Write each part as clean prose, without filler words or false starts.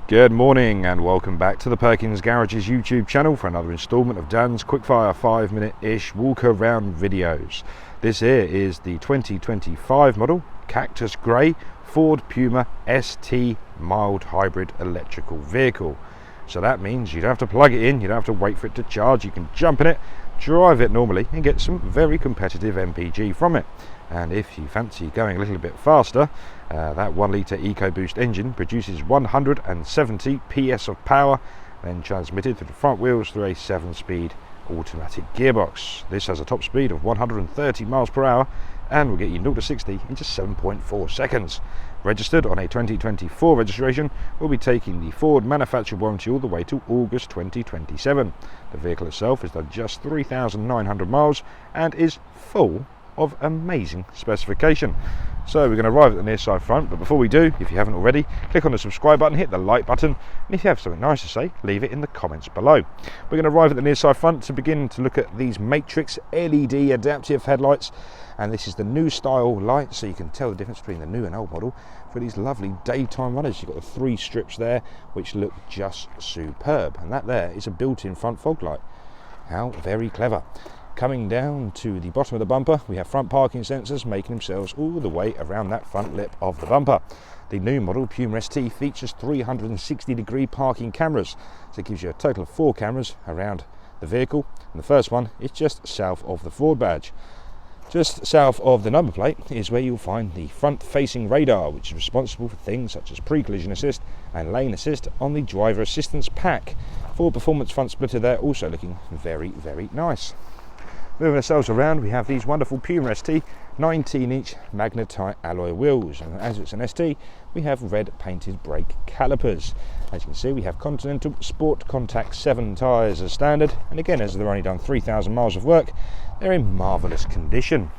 Good morning and welcome back to the Perkins Garages YouTube channel for another instalment of Dan's quickfire 5-minute-ish walk around videos. This here is the 2025 model Cactus Grey Ford Puma ST mild hybrid electrical vehicle. So that means you don't have to plug it in, you don't have to wait for it to charge, you can jump in it, drive it normally and get some very competitive MPG from it. And if you fancy going a little bit faster, that 1 litre EcoBoost engine produces 170 PS of power, then transmitted through the front wheels through a 7-speed automatic gearbox. This has a top speed of 130 miles per hour and will get you 0 to 60 in just 7.4 seconds. Registered on a 2024 registration, will be taking the Ford manufacturer warranty all the way to August 2027. The vehicle itself has done just 3,900 miles and is full of amazing specification. So we're going to arrive at the near side front, but before we do, if you haven't already, click on the subscribe button, hit the like button, and if you have something nice to say, leave it in the comments below. We're going to arrive at the near side front to begin to look at these Matrix LED adaptive headlights, and this is the new style light, so you can tell the difference between the new and old model for these lovely daytime runners. You've got the 3 strips there which look just superb, and that there is a built-in front fog light. How very clever. Coming down to the bottom of the bumper, we have front parking sensors making themselves all the way around that front lip of the bumper. The new model Puma ST features 360-degree parking cameras, so it gives you a total of 4 cameras around the vehicle, and the first one is just south of the Ford badge. Just south of the number plate is where you'll find the front-facing radar, which is responsible for things such as pre-collision assist and lane assist on the driver assistance pack. Ford Performance front splitter there, also looking very, very nice. Moving ourselves around, we have these wonderful Puma ST 19-inch magnetite alloy wheels, and as it's an ST, we have red painted brake calipers. As you can see, we have Continental Sport Contact 7 tyres as standard, and again, as they've only done 3,000 miles of work, they're in marvellous condition.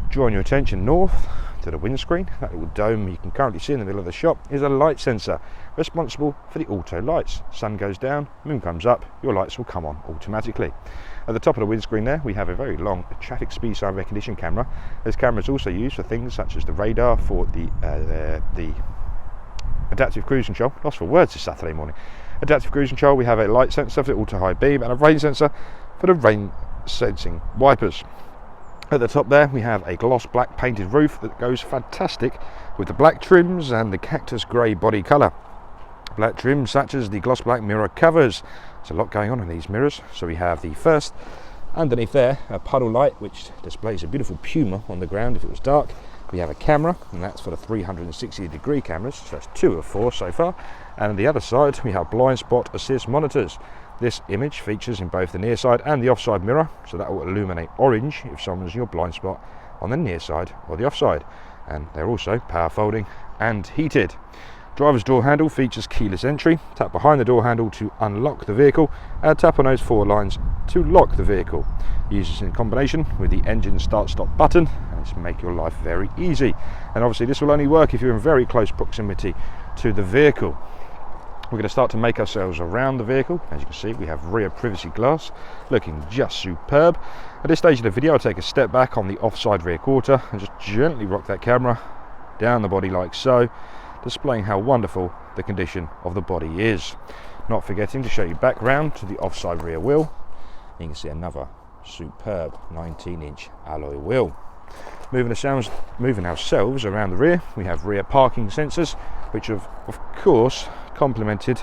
Drawing your attention north to the windscreen, that little dome you can currently see in the middle of the shop is a light sensor responsible for the auto lights. Sun goes down, moon comes up, your lights will come on automatically. At the top of the windscreen there, we have a very long traffic speed sign recognition camera. This camera is also used for things such as the radar for the adaptive cruise control. Lost for words this Saturday morning. Adaptive cruise control, we have a light sensor for the auto high beam and a rain sensor for the rain sensing wipers. At the top there, we have a gloss black painted roof that goes fantastic with the black trims and the Cactus Grey body colour. Black trims such as the gloss black mirror covers. There's a lot going on in these mirrors. So we have the first, underneath there, a puddle light which displays a beautiful Puma on the ground if it was dark. We have a camera, and that's for the 360-degree cameras, so that's 2 of 4 so far. And on the other side, we have blind spot assist monitors. This image features in both the near side and the offside mirror, so that will illuminate orange if someone's in your blind spot on the near side or the offside. And they're also power folding and heated. Driver's door handle features keyless entry. Tap behind the door handle to unlock the vehicle, and tap on those 4 lines to lock the vehicle. Use this in combination with the engine start-stop button, and it's make your life very easy. And obviously this will only work if you're in very close proximity to the vehicle. We're going to start to make ourselves around the vehicle. As you can see, we have rear privacy glass looking just superb. At this stage of the video, I'll take a step back on the offside rear quarter and just gently rock that camera down the body like so, displaying how wonderful the condition of the body is. Not forgetting to show you back round to the offside rear wheel. You can see another superb 19-inch alloy wheel. Moving ourselves around the rear, we have rear parking sensors, which have of course complemented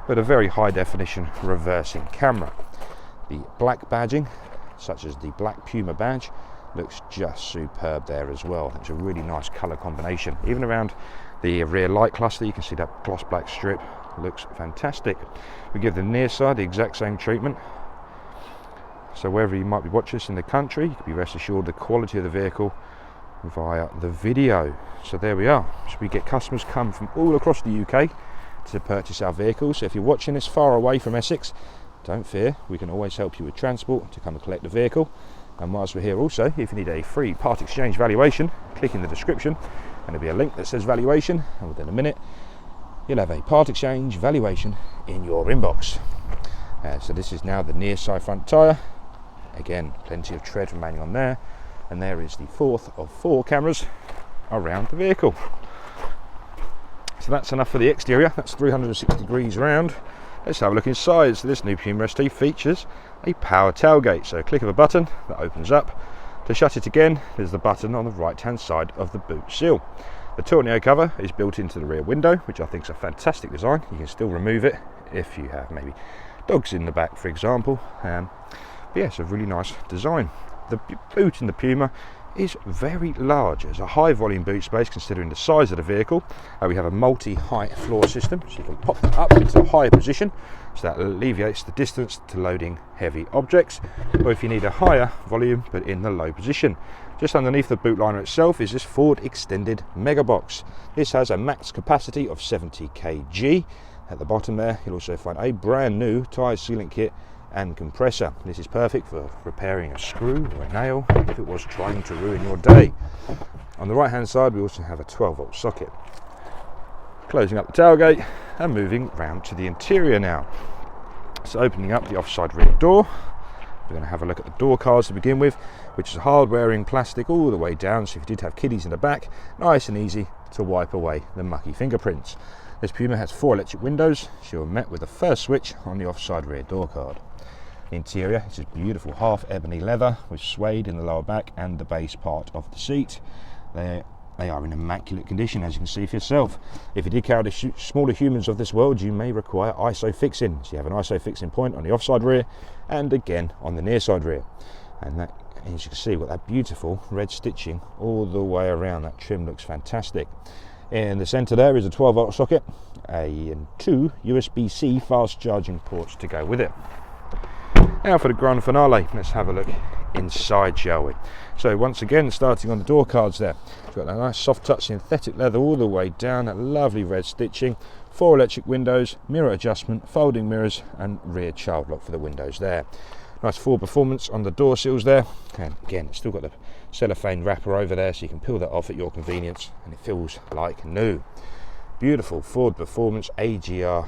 with a very high definition reversing camera. The black badging, such as the black Puma badge, looks just superb there as well. It's a really nice colour combination. Even around the rear light cluster, you can see that gloss black strip looks fantastic. We give the near side the exact same treatment. So wherever you might be watching this in the country, you can be rest assured the quality of the vehicle via the video. So there we are. So we get customers come from all across the UK to purchase our vehicles. So if you're watching this far away from Essex, don't fear, we can always help you with transport to come and collect the vehicle. And whilst we're here also, if you need a free part exchange valuation, click in the description and there'll be a link that says valuation, and within a minute you'll have a part exchange valuation in your inbox. So this is now the near side front tyre. Again, plenty of tread remaining on there, and there is the 4th of 4 cameras around the vehicle. So that's enough for the exterior. That's 360 degrees round. Let's have a look inside. So this new Puma ST features a power tailgate. So a click of a button that opens up. To shut it again, there's the button on the right hand side of the boot seal. The tornado cover is built into the rear window, which I think is a fantastic design. You can still remove it if you have maybe dogs in the back, for example. But yeah, it's a really nice design. The boot in the Puma is very large. It's a high volume boot space considering the size of the vehicle. We have a multi-height floor system, so you can pop that up into a higher position, so that alleviates the distance to loading heavy objects, or if you need a higher volume but in the low position. Just underneath the boot liner itself is this Ford extended mega box. This has a max capacity of 70 kg. At the bottom there you'll also find a brand new tyre sealant kit and compressor. This is perfect for repairing a screw or a nail if it was trying to ruin your day. On the right hand side we also have a 12-volt socket. Closing up the tailgate and moving round to the interior now. So opening up the offside rear door, we're going to have a look at the door cards to begin with, which is hard wearing plastic all the way down, so if you did have kiddies in the back, nice and easy to wipe away the mucky fingerprints. This Puma has 4 electric windows, so you're met with the first switch on the offside rear door card. The interior is just beautiful half ebony leather with suede in the lower back and the base part of the seat. They are in immaculate condition, as you can see for yourself. If you did carry the smaller humans of this world, you may require ISO fixing. So you have an ISO fixing point on the offside rear and again on the near side rear. And that, as you can see, we've got that beautiful red stitching all the way around. That trim looks fantastic. In the centre there is a 12-volt socket and 2 USB-C fast charging ports to go with it. Now for the grand finale, let's have a look inside, shall we? So once again, starting on the door cards there, we've got that nice soft touch synthetic leather all the way down, that lovely red stitching, 4 electric windows, mirror adjustment, folding mirrors and rear child lock for the windows there. Nice Ford performance on the door sills there, and again it's still got the cellophane wrapper over there so you can peel that off at your convenience and it feels like new. Beautiful Ford performance AGR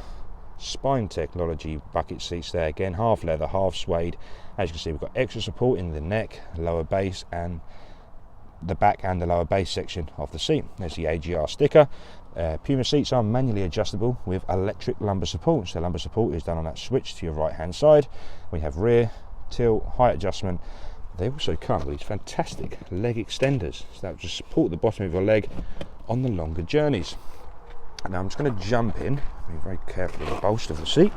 spine technology bucket seats there, again half leather, half suede. As you can see, we've got extra support in the neck, lower base and the back and the lower base section of the seat. There's the AGR sticker. Puma seats are manually adjustable with electric lumbar support, so lumbar support is done on that switch to your right hand side. We have rear, tilt, height adjustment. They also come with these fantastic leg extenders, so that will just support the bottom of your leg on the longer journeys. Now I'm just going to jump in, be very careful with the bolster of the seat.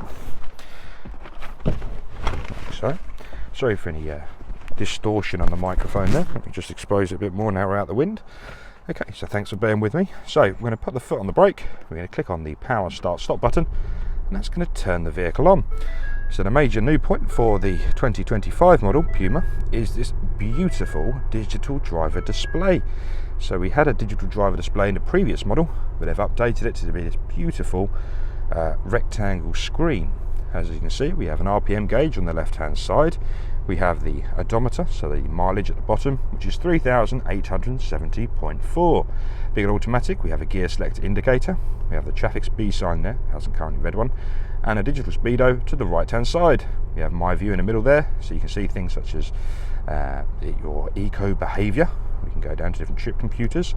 So, sorry for any distortion on the microphone there. Let me just expose it a bit more now we're out the wind. Okay, so thanks for bearing with me. So we're going to put the foot on the brake, we're going to click on the power start stop button, and that's going to turn the vehicle on. So the major new point for the 2025 model Puma is this beautiful digital driver display. So we had a digital driver display in the previous model, but they've updated it to be this beautiful rectangle screen. As you can see, we have an RPM gauge on the left hand side. We have the odometer, so the mileage at the bottom, which is 3,870.4. Being an automatic, we have a gear select indicator. We have the traffic speed sign there, hasn't currently read one, and a digital speedo to the right hand side. We have my view in the middle there, so you can see things such as your eco behaviour. We can go down to different trip computers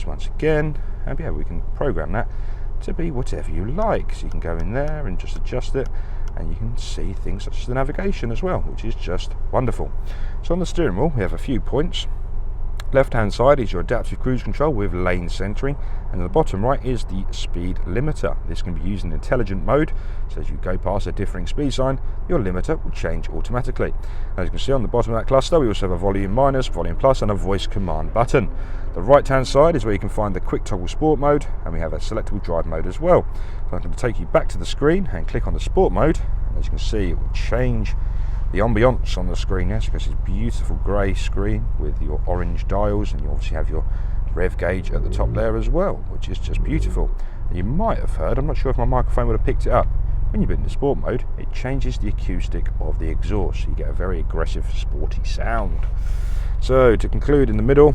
once again, and yeah, we can program that to be whatever you like. So you can go in there and just adjust it, and you can see things such as the navigation as well, which is just wonderful. So on the steering wheel we have a few points. Left hand side is your adaptive cruise control with lane centering, and at the bottom right is the speed limiter. This can be used in intelligent mode, so as you go past a differing speed sign, your limiter will change automatically. As you can see on the bottom of that cluster, we also have a volume minus, volume plus and a voice command button. The right hand side is where you can find the quick toggle sport mode, and we have a selectable drive mode as well. So I'm going to take you back to the screen and click on the sport mode, and as you can see it will change the ambience on the screen. Yes, because it's a beautiful grey screen with your orange dials, and you obviously have your rev gauge at the top there as well, which is just beautiful. And you might have heard, I'm not sure if my microphone would have picked it up, when you've been in the sport mode it changes the acoustic of the exhaust, so you get a very aggressive sporty sound. So to conclude, in the middle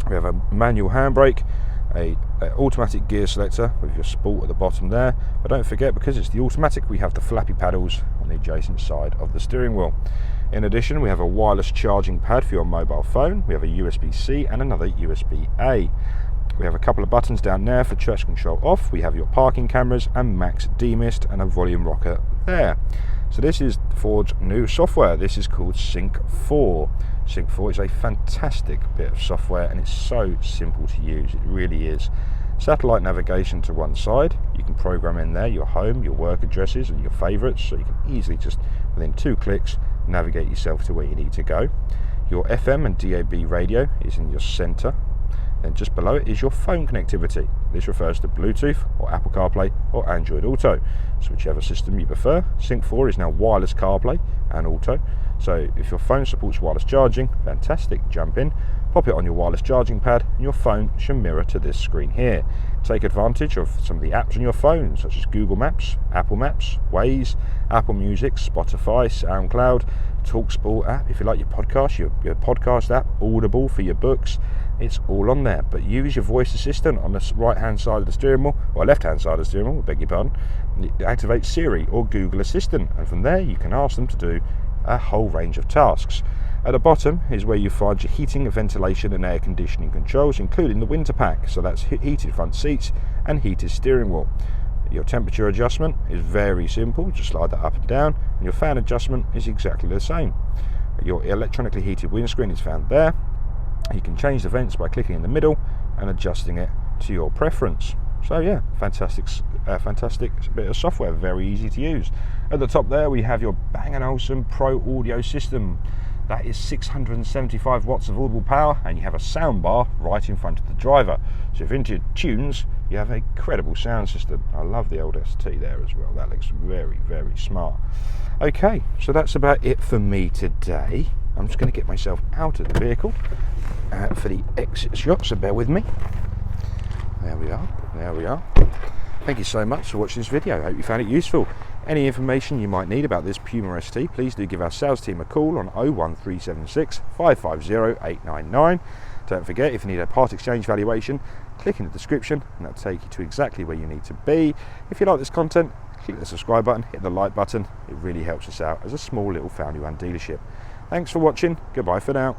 we have a manual handbrake, a automatic gear selector with your sport at the bottom there, but don't forget, because it's the automatic, we have the flappy paddles on the adjacent side of the steering wheel. In addition, we have a wireless charging pad for your mobile phone. We have a USB-C and another USB-A. We have a couple of buttons down there for traction control off. We have your parking cameras and max demist and a volume rocker there. So this is Ford's new software. This is called Sync 4. Sync 4 is a fantastic bit of software and it's so simple to use. It really is. Satellite navigation to one side. You can program in there your home, your work addresses and your favourites, so you can easily just within 2 clicks navigate yourself to where you need to go. Your FM and DAB radio is in your centre. Then just below it is your phone connectivity. This refers to Bluetooth or Apple CarPlay or Android Auto. So whichever system you prefer. Sync 4 is now wireless CarPlay and Auto. So if your phone supports wireless charging, fantastic, jump in, pop it on your wireless charging pad and your phone should mirror to this screen here. Take advantage of some of the apps on your phone such as Google Maps, Apple Maps, Waze, Apple Music, Spotify, SoundCloud, TalkSport app if you like your podcast, your podcast app, Audible for your books. It's all on there, but use your voice assistant on the right hand side of the steering wheel, or left hand side of the steering wheel, beg your pardon. Activate Siri or Google Assistant, and from there you can ask them to do a whole range of tasks. At the bottom is where you find your heating, ventilation and air conditioning controls, including the winter pack, so that's heated front seats and heated steering wheel. Your temperature adjustment is very simple, just slide that up and down, and your fan adjustment is exactly the same. Your electronically heated windscreen is found there. You can change the vents by clicking in the middle and adjusting it to your preference. So yeah, fantastic bit of software, very easy to use. At the top there we have your Bang & Olufsen Pro audio system. That is 675 watts of audible power, and you have a sound bar right in front of the driver. So if into tunes, you have an incredible sound system. I love the old ST there as well. That looks very, very smart. Okay, so that's about it for me today. I'm just going to get myself out of the vehicle for the exit shot, so bear with me. There we are. Thank you so much for watching this video. I hope you found it useful. Any information you might need about this Puma ST, please do give our sales team a call on 01376 550 899. Don't forget, if you need a part exchange valuation, click in the description and that'll take you to exactly where you need to be. If you like this content, click the subscribe button, hit the like button. It really helps us out as a small little family-run dealership. Thanks for watching. Goodbye for now.